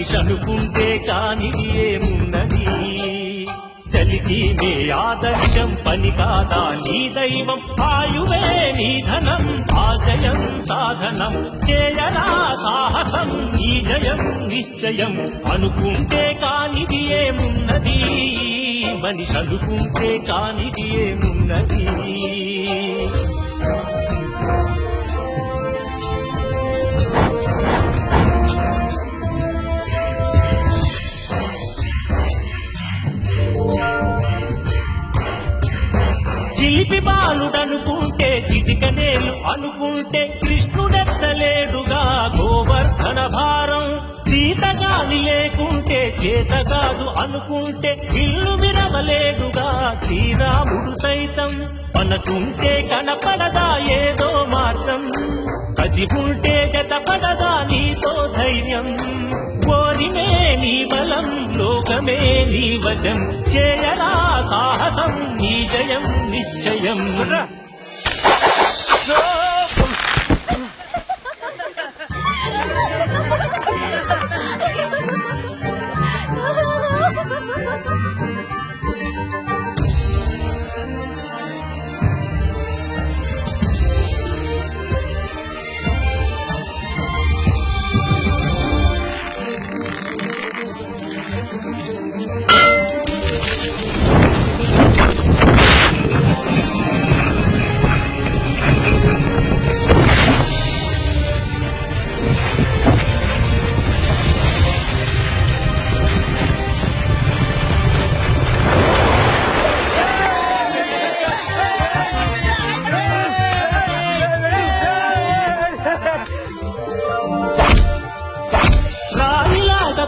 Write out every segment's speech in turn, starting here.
మనిషి అనుకుంటే కానిది ఏమున్నది చలికి మే ఆదర్శం పని కాదా నీ దైవం ఆయువే నీ ధనం ఆశయం సాధనం చేయరా సాహసం నీ జయం నిశ్చయం అనుకుంటే కానిది ఏమున్నది మనిషి అనుకుంటే కానిది ఏమున్నది చిలిపి బాలుడనుకుంటే చిటికనేలు అనుకుంటే కృష్ణుడెత్తలేడుగా గోవర్ధన భారం సీతగాని లేకుంటే చేతగాదు అనుకుంటే ఇల్లు విరవలేడుగా శ్రీరాముడు సైతం మనసుంటే కనపడదా ఏదో మార్గం కసి ఉంటే జతపడదా నీతో ధైర్యం కోరిమే నీ బలం లోకమే నీ వశం చేయరా సాహసం నీ జయం నిశ్చయం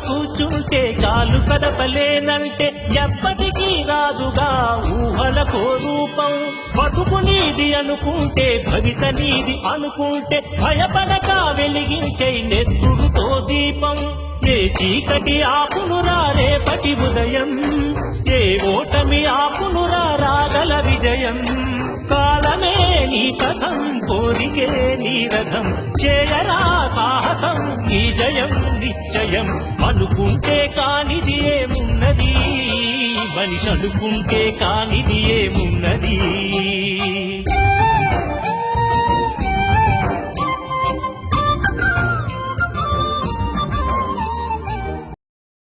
కూర్చుంటే కాలు కదపలేనంటే ఎప్పటికీ రాదుగా ఊహలకో రూపం బతుకు నీది అనుకుంటే భవిత నీది అనుకుంటే భయపడక వెలిగించే నెత్తుడుతో దీపం ఏ చీకటి ఆపునురా రేపటి ఉదయం ఏ ఓటమి ఆపునురా రాగల విజయం కాలమే నీ పథం కోరికే నీ రథం చేయరా సాహసం నీ జయం నిశ్చయం అనుకుంటే కానిది ఏమున్నది మనిషి అనుకుంటే కానిది ఏమున్నది